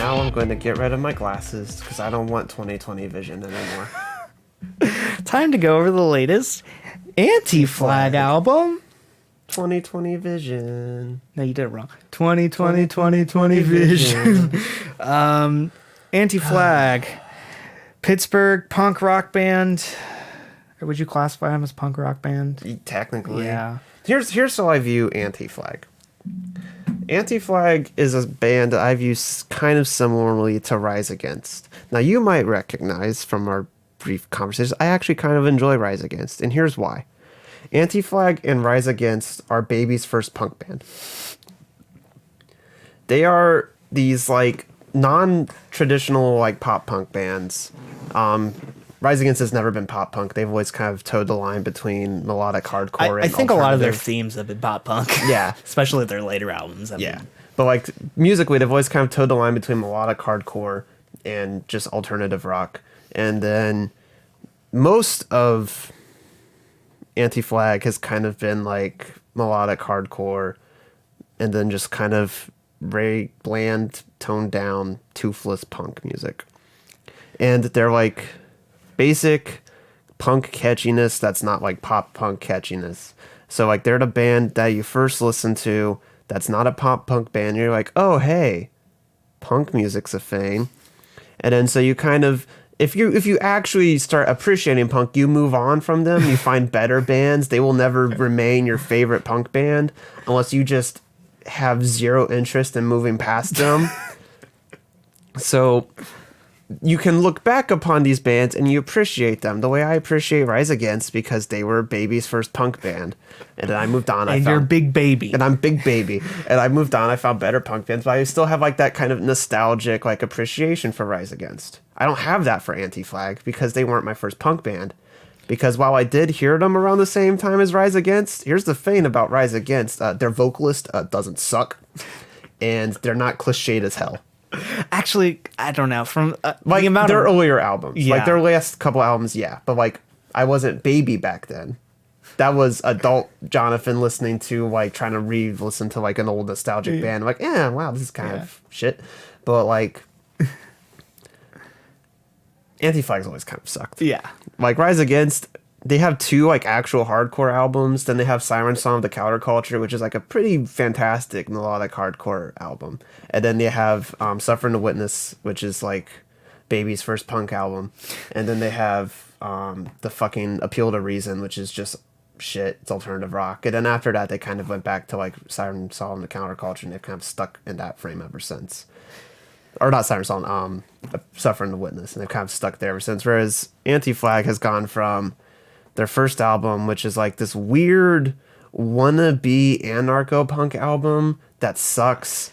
now I'm going to get rid of my glasses because I don't want 2020 vision anymore. Time to go over the latest Anti-Flag album. 2020 vision. No, you did it wrong. 2020 vision. Anti-Flag. Pittsburgh punk rock band. Or would you classify them as punk rock band? Technically. Yeah. Here's how I view Anti-Flag. Anti-Flag is a band that I view kind of similarly to Rise Against. Now, you might recognize from our brief conversations, I actually kind of enjoy Rise Against, and here's why. Anti-Flag and Rise Against are Baby's first punk band. They are these, like, non-traditional, like, pop punk bands. Rise Against has never been pop punk. They've always kind of towed the line between melodic hardcore and I think a lot of their alternative. themes have been pop punk. Yeah. Especially their later albums. I Yeah. mean, But like musically, they've always kind of towed the line between melodic hardcore and just alternative rock. And then most of Anti-Flag has kind of been like melodic hardcore and then just kind of very bland, toned down, toothless punk music. And they're like basic punk catchiness that's not like pop punk catchiness. So like they're the band that you first listen to that's not a pop punk band. You're like, oh hey, punk music's a thing. And then so you kind of if you actually start appreciating punk, you move on from them. You find better bands. They will never remain your favorite punk band unless you just have zero interest in moving past them. So you can look back upon these bands and you appreciate them the way I appreciate Rise Against because they were Baby's first punk band. And then I moved on. and you're Big Baby. And I'm Big Baby. And I moved on. I found better punk bands, but I still have like that kind of nostalgic like appreciation for Rise Against. I don't have that for Anti-Flag because they weren't my first punk band. Because while I did hear them around the same time as Rise Against, here's the thing about Rise Against. Their vocalist doesn't suck. And they're not cliched as hell. Actually, I don't know. From Like the amount their of earlier albums. Yeah. Like their last couple albums, yeah. But like I wasn't Baby back then. That was adult Jonathan listening to like trying to re-listen to like an old nostalgic band. Like, wow, this is kind of shit. But like Anti-Flag's always kind of sucked. yeah. Like Rise Against, they have two like actual hardcore albums. Then they have Siren Song of the Counterculture, which is like a pretty fantastic melodic hardcore album. And then they have Suffering to Witness, which is like Baby's first punk album. And then they have the fucking Appeal to Reason, which is just shit. It's alternative rock. And then after that, they kind of went back to like Siren Song of the Counterculture, and they've kind of stuck in that frame ever since. Or not Siren Song, Suffering to Witness, and they've kind of stuck there ever since. Whereas Anti-Flag has gone from their first album, which is like this weird wannabe anarcho-punk album that sucks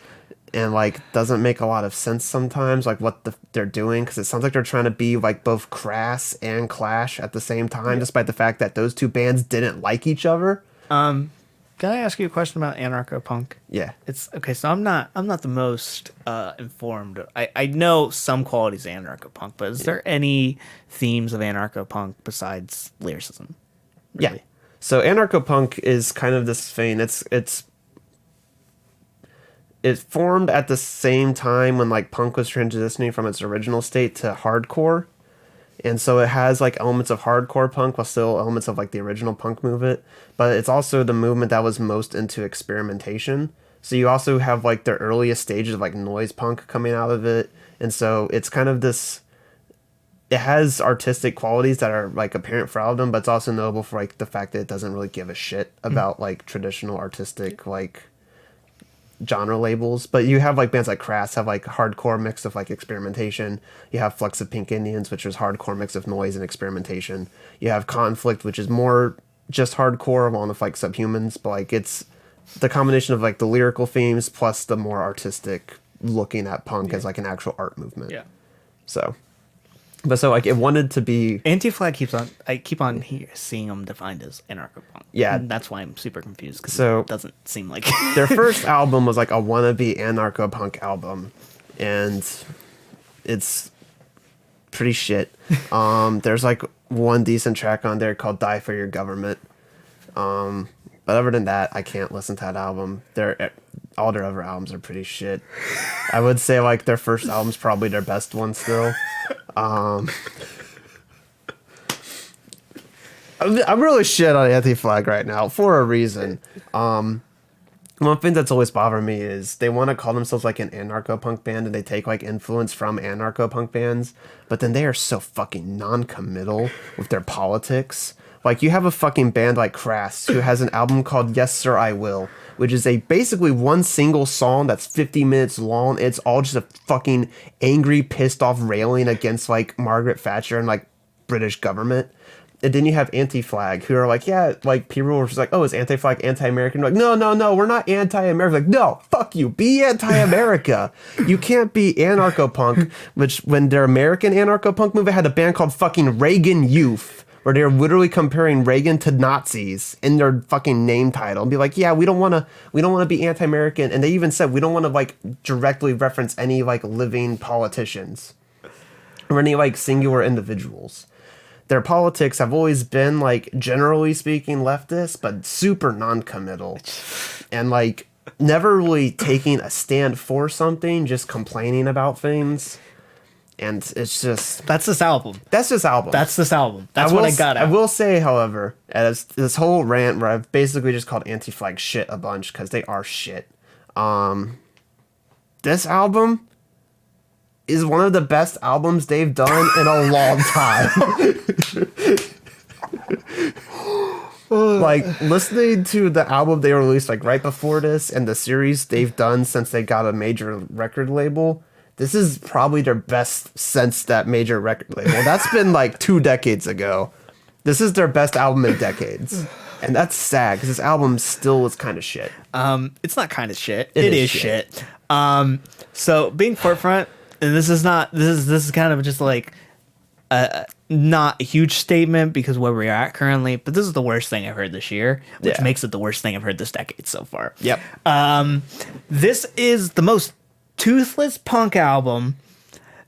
and like doesn't make a lot of sense sometimes, like what they're doing, because it sounds like they're trying to be like both Crass and Clash at the same time, despite the fact that those two bands didn't like each other. Can I ask you a question about anarcho-punk? Yeah. It's okay. So I'm not the most informed. I know some qualities of anarcho-punk, but is there any themes of anarcho-punk besides lyricism? Really? Yeah. So anarcho-punk is kind of this thing. It formed at the same time when like punk was transitioning from its original state to hardcore. And so it has like elements of hardcore punk while still elements of like the original punk movement, but it's also the movement that was most into experimentation. So you also have like the earliest stages of like noise punk coming out of it. And so it's kind of this, it has artistic qualities that are like apparent for all of them, but it's also notable for like the fact that it doesn't really give a shit about like traditional artistic like genre labels. But you have like bands like Crass have like hardcore mix of like experimentation. You have Flecks of Pink Indians, which is hardcore mix of noise and experimentation. You have Conflict, which is more just hardcore along with like Subhumans, but like it's the combination of like the lyrical themes plus the more artistic looking at punk as like an actual art movement. Yeah. So like it wanted to be Anti-Flag I keep on seeing them defined as anarcho-punk. Yeah. And that's why I'm super confused, because So- it doesn't seem like their first album was like a wannabe anarcho-punk album, and it's pretty shit. There's like one decent track on there called Die for Your Government. But other than that, I can't listen to that album. all their other albums are pretty shit. I would say like their first album's probably their best one still. I'm really shit on Anti-Flag right now for a reason. One thing that's always bothered me is they want to call themselves like an anarcho-punk band and they take like influence from anarcho-punk bands, but then they are so fucking non-committal with their politics. Like you have a fucking band like Crass who has an album called Yes Sir I Will, which is a basically one single song that's 50 minutes long. It's all just a fucking angry, pissed off railing against like Margaret Thatcher and like British government. And then you have Anti-Flag, who are like, yeah, like people were just like, oh, is Anti-Flag anti-American? Like, no, we're not anti-American. Like, no, fuck you, be anti-America. You can't be anarcho-punk, which when their American anarcho-punk movie had a band called fucking Reagan Youth, where they're literally comparing Reagan to Nazis in their fucking name title, and be like, yeah, we don't want to be anti-American. And they even said we don't want to like directly reference any like living politicians or any like singular individuals. Their politics have always been, like, generally speaking, leftist, but super non-committal. And, like, never really taking a stand for something, just complaining about things. And it's just... That's this album. That's this album. That's this album. That's what I got out. I will say, however, as this whole rant where I've basically just called Anti-Flag shit a bunch, because they are shit. This album is one of the best albums they've done in a long time. Like, listening to the album they released, like, right before this and the series they've done since they got a major record label, this is probably their best since that major record label. That's been, like, 2 decades ago. This is their best album in decades. And that's sad, because this album still is kind of shit. It's not kind of shit. It is shit. So, being Forefront... And this is kind of just like not a huge statement because where we're at currently, but this is the worst thing I've heard this year, which makes it the worst thing I've heard this decade so far. Yep. This is the most toothless punk album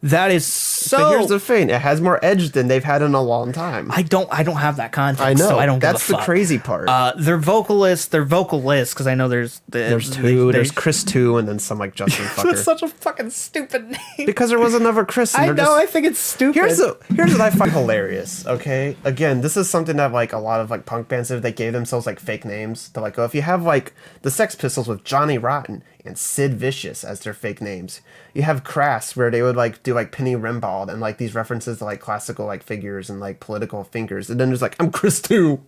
that is so... But here's the thing, it has more edge than they've had in a long time. I don't have that context, I know. so I don't give a fuck. That's the crazy part. They're vocalists, because I know there's two. There's Chris 2 and then some like Justin fucker. It's such a fucking stupid name. Because there was another Chris. I know, I think it's stupid. Here's what I find hilarious, okay? Again, this is something that like a lot of like punk bands did. They gave themselves like fake names. They're like, oh, if you have like the Sex Pistols with Johnny Rotten and Sid Vicious as their fake names. You have Crass, where they would like do like Penny Rimbaud and like these references to like classical like figures and like political thinkers. And then there's like, I'm Chris 2.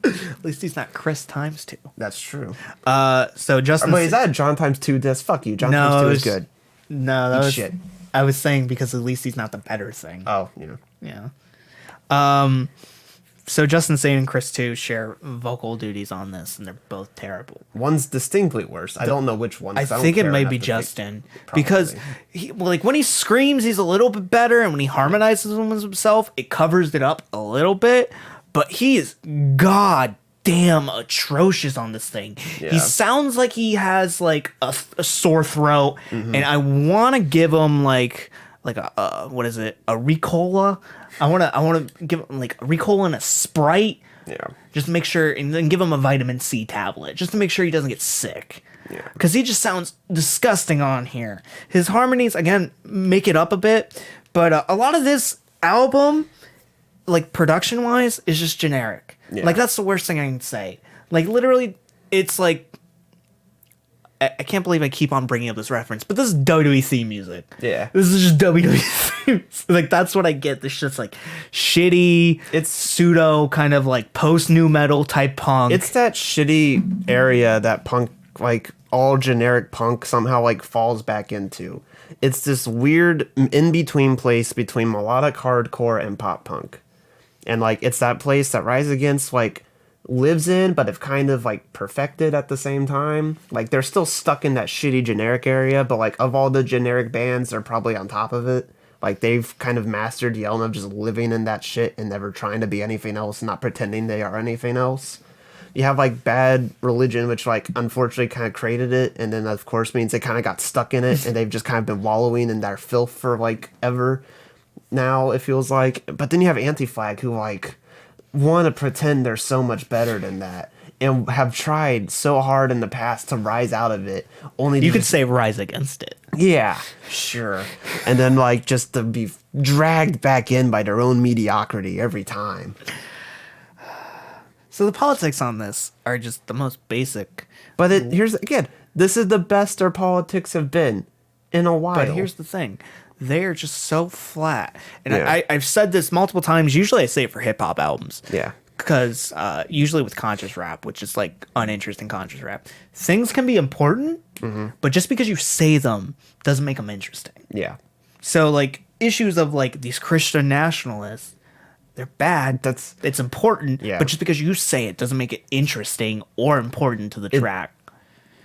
At least he's not Chris times 2. That's true. So Justin... Wait, is that a John times 2 disc? Fuck you. John times 2 is good. No, that was... shit. I was saying because at least he's not the better thing. Oh, Yeah. So Justin Sane and Chris 2 share vocal duties on this, and they're both terrible. One's distinctly worse. I don't know which one. I think it might be Justin. Because when he screams, he's a little bit better, and when he harmonizes with himself, it covers it up a little bit. But he is goddamn atrocious on this thing. Yeah. He sounds like he has like a sore throat, and I want to give him like a what is it? A Ricola. I want to give him like a Ricola and a Sprite. Yeah. Just to make sure, and then give him a vitamin C tablet, just to make sure he doesn't get sick. Yeah. Because he just sounds disgusting on here. His harmonies, again, make it up a bit, but a lot of this album, like production-wise, is just generic. Yeah. Like, that's the worst thing I can say. Like, literally, it's like... I can't believe I keep on bringing up this reference, but this is WWE theme music. Yeah. This is just WWE theme. Like, that's what I get. This shit's like shitty. It's pseudo kind of like post new metal type punk. It's that shitty area that punk, like all generic punk somehow like falls back into. It's this weird in-between place between melodic hardcore and pop punk. And like, it's that place that Rise Against like lives in, but have kind of like perfected at the same time. Like, they're still stuck in that shitty generic area, but like of all the generic bands, they're probably on top of it. Like, they've kind of mastered the element of just living in that shit and never trying to be anything else, not pretending they are anything else. You have like Bad Religion, which like unfortunately kind of created it, and then of course means they kind of got stuck in it and they've just kind of been wallowing in their filth for like ever now, it feels like. But then you have Anti-Flag, who like want to pretend they're so much better than that, and have tried so hard in the past to rise out of it, only to You could just, say rise against it. yeah, sure, and then like just to be dragged back in by their own mediocrity every time. So the politics on this are just the most basic. But here's again, this is the best our politics have been in a while. But here's the thing. They're just so flat. And Yeah. I've said this multiple times. Usually I say it for hip-hop albums. Yeah. Because usually with conscious rap, which is like uninteresting conscious rap, things can be important, but just because you say them doesn't make them interesting. Yeah. So like issues of like these Christian nationalists, they're bad. It's important, Yeah. but just because you say it doesn't make it interesting or important to the track.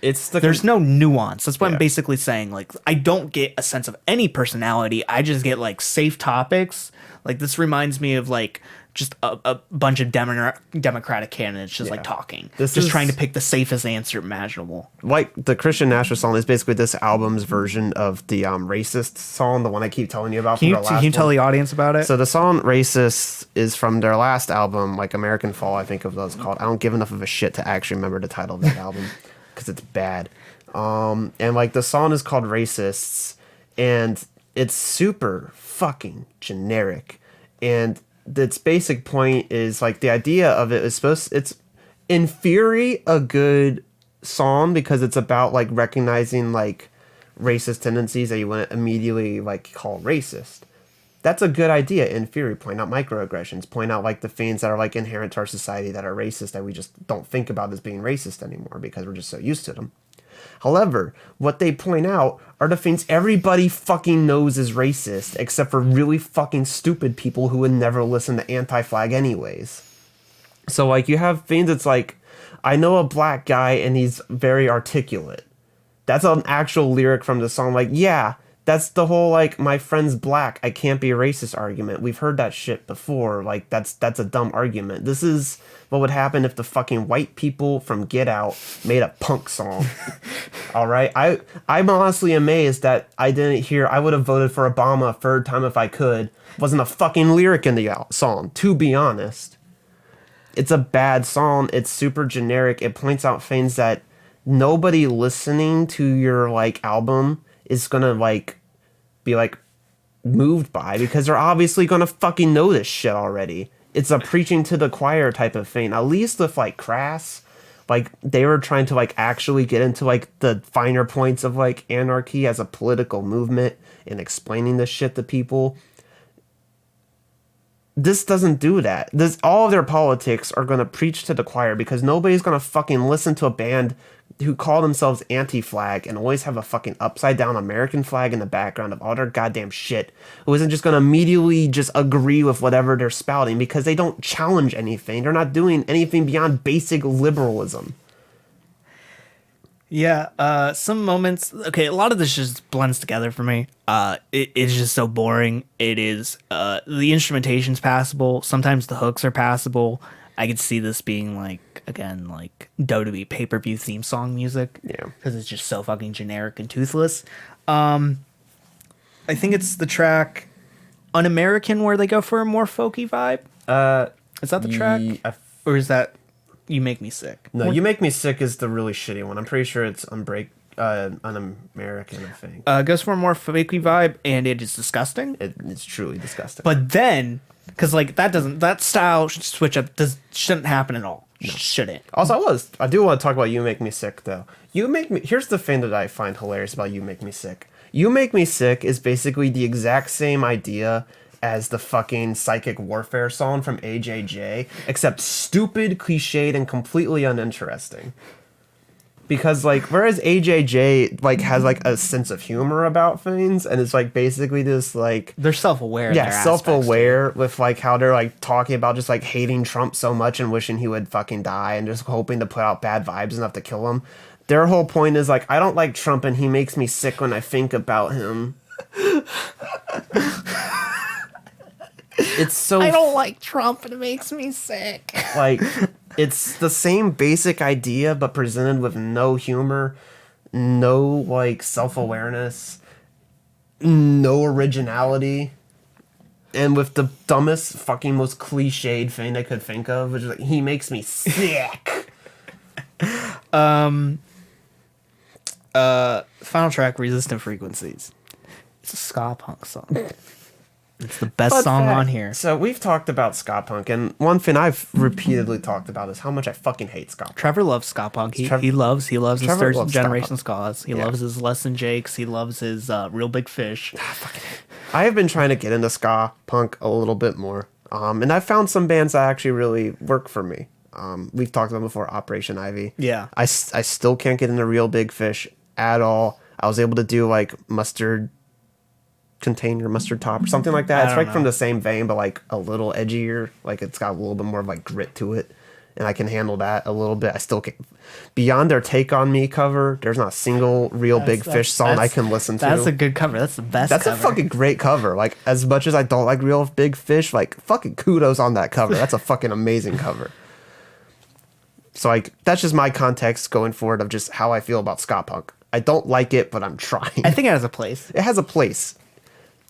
There's no nuance. That's what I'm Yeah. basically saying. Like, I don't get a sense of any personality. I just get like safe topics. Like this reminds me of like just a bunch of Democratic candidates just like talking, just trying to pick the safest answer imaginable. Like the Christian Nationalist song is basically this album's version of the racist song, the one I keep telling you about. Can you tell the audience about it? So the song "Racist" is from their last album, like American Fall, I think of those called. I don't give enough of a shit to actually remember the title of that album because it's bad. And like the song is called "Racists," and it's super fucking generic. And its basic point is like the idea of it is it's in theory a good song because it's about like recognizing like racist tendencies that you wouldn't immediately like call racist. That's a good idea in theory. Point out microaggressions, point out like the things that are like inherent to our society that are racist that we just don't think about as being racist anymore because we're just so used to them. However, what they point out are the things everybody fucking knows is racist, except for really fucking stupid people who would never listen to Anti-Flag anyways. So, like, you have things that's like, I know a black guy and he's very articulate. That's an actual lyric from the song. Like, yeah, that's the whole, like, my friend's black, I can't be a racist argument. We've heard that shit before. Like, that's a dumb argument. This is what would happen if the fucking white people from Get Out made a punk song. All right? I'm honestly amazed that I would have voted for Obama a third time if I could. Wasn't a fucking lyric in the song, to be honest. It's a bad song. It's super generic. It points out things that nobody listening to your, like, album is gonna like be like moved by because they're obviously gonna fucking know this shit already. It's a preaching to the choir type of thing. At least with like Crass, like they were trying to like actually get into like the finer points of like anarchy as a political movement and explaining this shit to people. This doesn't do that. All of their politics are gonna preach to the choir because nobody's gonna fucking listen to a band who call themselves Anti-Flag and always have a fucking upside down American flag in the background of all their goddamn shit, who isn't just gonna immediately just agree with whatever they're spouting because they don't challenge anything. They're not doing anything beyond basic liberalism. Yeah, some moments. Okay, a lot of this just blends together for me. It is just so boring. It is. The instrumentation's passable. Sometimes the hooks are passable. I could see this being like again like WWE pay-per-view theme song music. Yeah, because it's just so fucking generic and toothless. I think it's the track "Un-American" where they go for a more folky vibe. Is that the track, or is that "You Make Me Sick"? No, "You Make Me Sick" is the really shitty one. I'm pretty sure it's Un-American, I think. Goes for a more folky vibe, and it is disgusting. It's truly disgusting. But then, because like that style switch up shouldn't happen at all. No. Shouldn't. Also, I do want to talk about "You Make Me Sick" though. Here's the thing that I find hilarious about "You Make Me Sick." "You Make Me Sick" is basically the exact same idea as the fucking Psychic Warfare song from AJJ, except stupid, cliched, and completely uninteresting. Because like, whereas AJJ like has like a sense of humor about things, and it's like basically this like they're self-aware. Yeah, self-aware with like how they're like talking about just like hating Trump so much and wishing he would fucking die and just hoping to put out bad vibes enough to kill him. Their whole point is like, I don't like Trump and he makes me sick when I think about him. It's so I don't like Trump and it makes me sick. Like, it's the same basic idea but presented with no humor, no like self-awareness, no originality, and with the dumbest fucking most cliched thing I could think of, which is like, he makes me sick. Final track, Resistant Frequencies. It's a ska punk song. It's the best Fun song fact. on here. So we've talked about ska punk, and one thing I've repeatedly talked about is how much I fucking hate ska punk. Trevor loves ska punk. He Trevor loves his Trevor third loves ska generation punk. skas. He Yeah. loves his Less Than Jakes. He loves his Real Big Fish. I have been trying to get into ska punk a little bit more, and I've found some bands that actually really work for me. We've talked about before, Operation Ivy. Yeah. I still can't get into Real Big Fish at all. I was able to do like Mustard Container, Mustard Top, or something like that. It's don't like from know. the same vein, but like a little edgier. Like it's got a little bit more of like grit to it, and I can handle that a little bit. I still can't. Beyond their Take on Me cover, there's not a single Real Big Fish song I can listen to. That's a good cover. That's the best That's cover. a fucking great cover. Like, as much as I don't like Real Big Fish, like, fucking kudos on that cover. That's a fucking amazing cover. So, like, that's just my context going forward of just how I feel about ska punk. I don't like it, but I'm trying. I think it has a place. It has a place.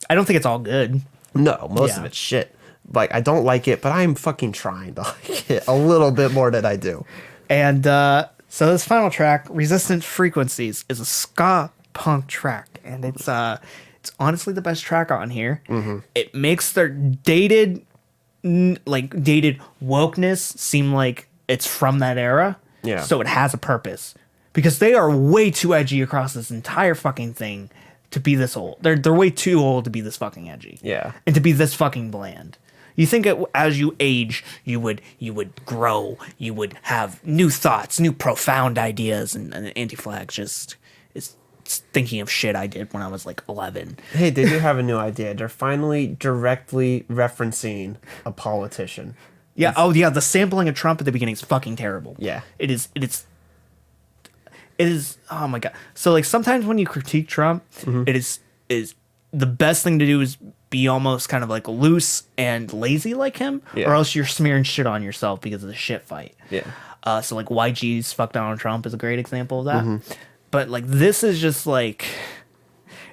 I don't think it's all good. No, most of Yeah. it's shit. Like, I don't like it, but I'm fucking trying to like it a little bit more than I do. And so this final track, Resistant Frequencies, is a ska punk track, and it's honestly the best track on here. Mm-hmm. It makes their dated wokeness seem like it's from that era. Yeah. So it has a purpose because they are way too edgy across this entire fucking thing to be this old. They're way too old to be this fucking edgy. Yeah. And to be this fucking bland. You think as you age, you would grow, you would have new thoughts, new profound ideas, and Anti-Flag just is thinking of shit I did when I was like 11. Hey, they do have a new idea. They're finally directly referencing a politician. Yeah. Oh yeah. The sampling of Trump at the beginning is fucking terrible. Yeah. It is. Oh my god. So like sometimes when you critique Trump, it is the best thing to do is be almost kind of like loose and lazy like him, Yeah. or else you're smearing shit on yourself because of the shit fight. Yeah. So like YG's Fuck Donald Trump is a great example of that. But like this is just like,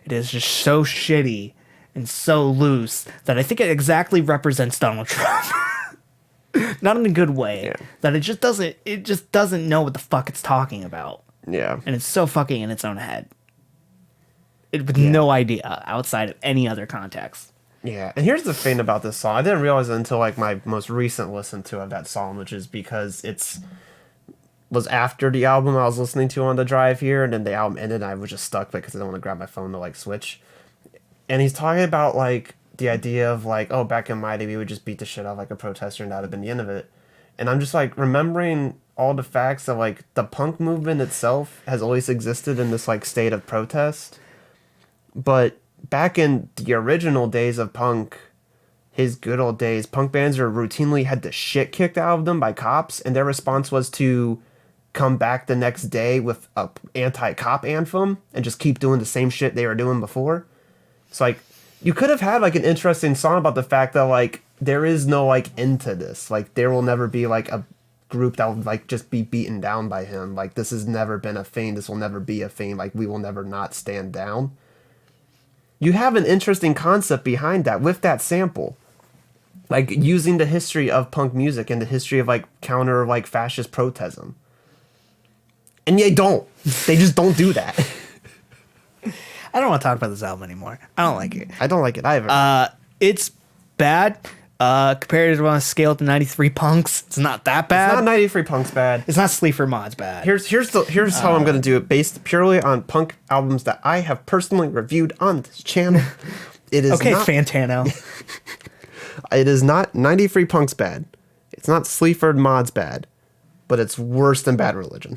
it is just so shitty and so loose that I think it exactly represents Donald Trump. Not in a good way. Yeah. That it just doesn't know what the fuck it's talking about. Yeah. And it's so fucking in its own head. With no idea outside of any other context. Yeah, and here's the thing about this song. I didn't realize it until like my most recent listen to of that song, which is because was after the album I was listening to on the drive here, and then the album ended, and I was just stuck because I didn't want to grab my phone to like switch. And he's talking about like the idea of like, oh, back in my day we would just beat the shit out of like a protester, and that would have been the end of it. And I'm just like remembering all the facts that like the punk movement itself has always existed in this like state of protest. But back in the original days of punk, his good old days, punk bands were routinely had the shit kicked out of them by cops, and their response was to come back the next day with a anti-cop anthem and just keep doing the same shit they were doing before. So like you could have had like an interesting song about the fact that like there is no like end to this. Like there will never be like a group that will like just be beaten down by him. Like this has never been a thing. This will never be a thing. Like we will never not stand down. You have an interesting concept behind that with that sample. Like using the history of punk music and the history of like counter like fascist protestism. And they don't. They just don't do that. I don't want to talk about this album anymore. I don't like it. I don't like it either. It's bad. Compared to on a scale to 93 Punks, it's not that bad. It's not 93 Punk's bad. It's not Sleeper Mod's bad. Here's how I'm gonna do it based purely on punk albums that I have personally reviewed on this channel. It is okay, not, Fantano. It is not 93 Punk's bad. It's not Sleaford Mod's bad, but it's worse than Bad Religion.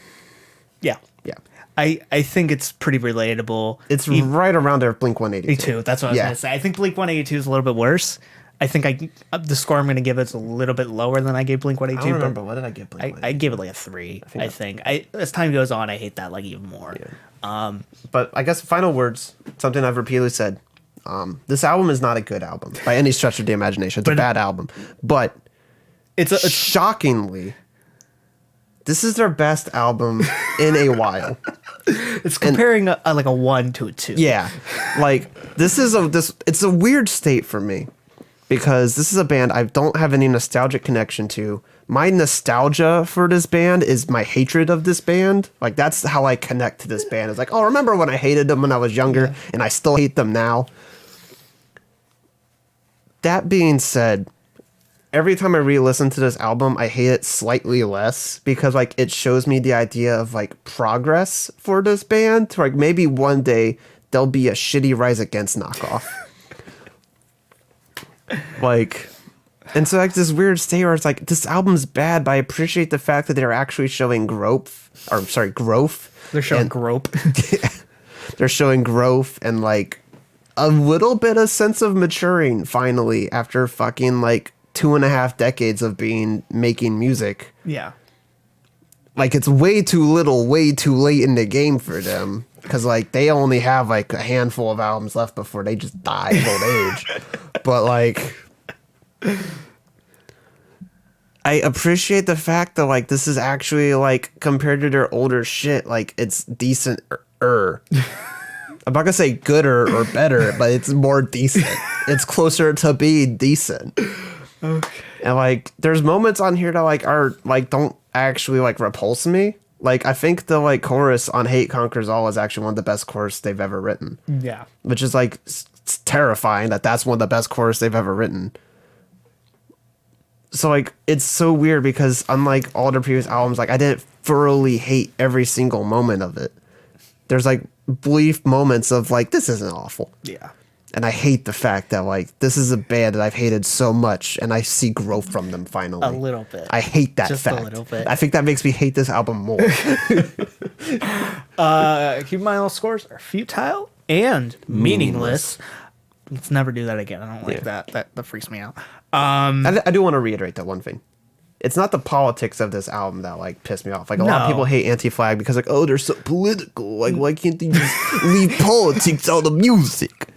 Yeah. Yeah, I think it's pretty relatable. it's right around there with Blink 182. 82. That's what I was Yeah. gonna say. I think Blink 182 is a little bit worse. I think the score I'm gonna give it's a little bit lower than I gave Blink I 182. don't remember. But What did I give Blink? I gave it like a 3. I think. As time goes on, I hate that like even more. But I guess final words, something I've repeatedly said. This album is not a good album by any stretch of the imagination. It's a bad album. But It's shockingly, this is their best album in a while. it's comparing like a 1 to a 2. Yeah. Like it's a weird state for me because this is a band I don't have any nostalgic connection to. my nostalgia for this band is my hatred of this band. Like, that's how I connect to this band. It's like, oh, remember when I hated them when I was younger, and I still hate them now. That being said, every time I re-listen to this album, I hate it slightly less because, like, it shows me the idea of, like, progress for this band. Like, maybe one day there'll be a shitty Rise Against knockoff. Like, and so, like, this weird state where it's like, this album's bad, but I appreciate the fact that they're actually showing growth. They're showing growth. They're showing growth and, like, a little bit of sense of maturing finally after fucking, like, 2.5 decades of making music. Yeah. Like, it's way too little, way too late in the game for them. Because, like, they only have, like, a handful of albums left before they just die of old age. But, like, I appreciate the fact that, like, this is actually, like, compared to their older shit, like, it's decent. I'm not gonna say gooder or better, but it's more decent. It's closer to being decent. Okay. And, like, there's moments on here that, like, are, like, don't actually, like, repulse me. Like, I think the, like, chorus on Hate Conquers All is actually one of the best choruses they've ever written. Yeah. Which is, like, it's terrifying that that's one of the best choruses they've ever written. So, like, it's so weird because unlike all their previous albums, like, I didn't thoroughly hate every single moment of it. There's, like, brief moments of, like, this isn't awful. Yeah. And I hate the fact that, like, this is a band that I've hated so much, and I see growth from them finally. A little bit. I hate that Just fact. a little bit. I think that makes me hate this album more. Keep in mind all scores are futile and meaningless. Let's never do that again. I don't like that. That freaks me out. I do want to reiterate that one thing. It's not the politics of this album that, like, pissed me off. Like, a lot of people hate Anti-Flag because, like, oh, they're so political. Like, why can't they just leave politics out of music?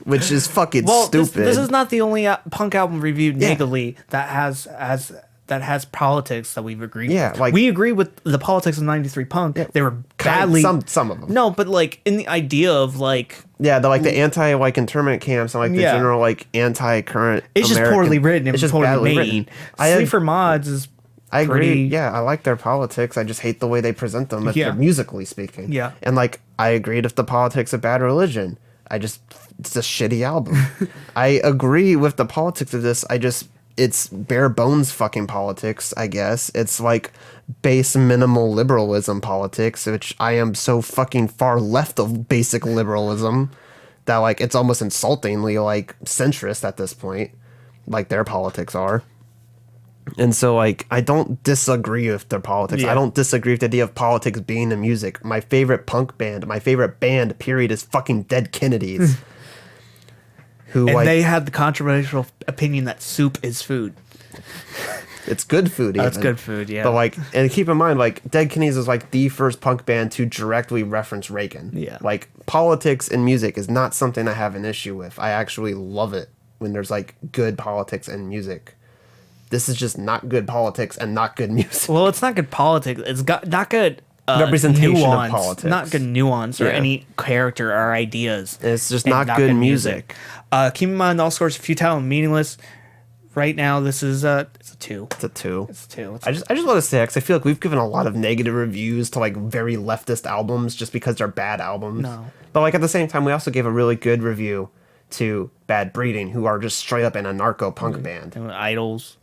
Which is fucking stupid. This is not the only punk album reviewed negatively that has politics that we've agreed with. Like, we agree with the politics of 93 Punk. Yeah, they were badly... Some of them. No, but, like, in the idea of, like... Yeah, the anti, like, internment camps and, like, the general, like, anti-current It's just poorly written and just poorly made. Sleeper Mods is I agree. Yeah, I like their politics. I just hate the way they present them if they're musically speaking. Yeah. And, like, I agreed with the politics of Bad Religion. It's a shitty album. I agree with the politics of this. It's bare bones fucking politics, I guess. It's like base minimal liberalism politics, which I am so fucking far left of basic liberalism that, like, it's almost insultingly, like, centrist at this point, like their politics are. And so, like, I don't disagree with their politics. I don't disagree with the idea of politics being in music. My favorite punk band, my favorite band, period, is fucking Dead Kennedys. They had the controversial opinion that soup is food. It's good food, even. It's good food, yeah. But, like, and keep in mind, like, Dead Kennedys is, like, the first punk band to directly reference Reagan. Yeah. Like, politics in music is not something I have an issue with. I actually love it when there's, like, good politics in music. This is just not good politics and not good music. Well, it's not good politics. It's got not good representation nuance, of politics. Not good nuance or any character or ideas. It's just not good music. Keep in mind, all scores are futile and meaningless. Right now, this is it's a 2. It's a 2. It's a 2. I just want to say, because I feel like we've given a lot of negative reviews to, like, very leftist albums just because they're bad albums. No. But, like, at the same time, we also gave a really good review to Bad Breeding, who are just straight up an anarcho-punk band. And Idols,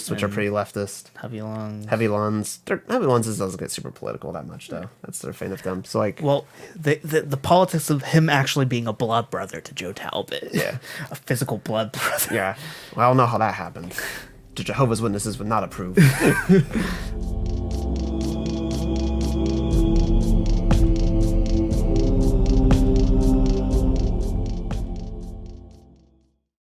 which are pretty leftist. Heavy Lungs. Heavy Lungs doesn't get super political that much, though. That's their fan of them. So, like, well, the politics of him actually being a blood brother to Joe Talbot. Yeah. A physical blood brother. Yeah. Well, I don't know how that happened. The Jehovah's Witnesses would not approve.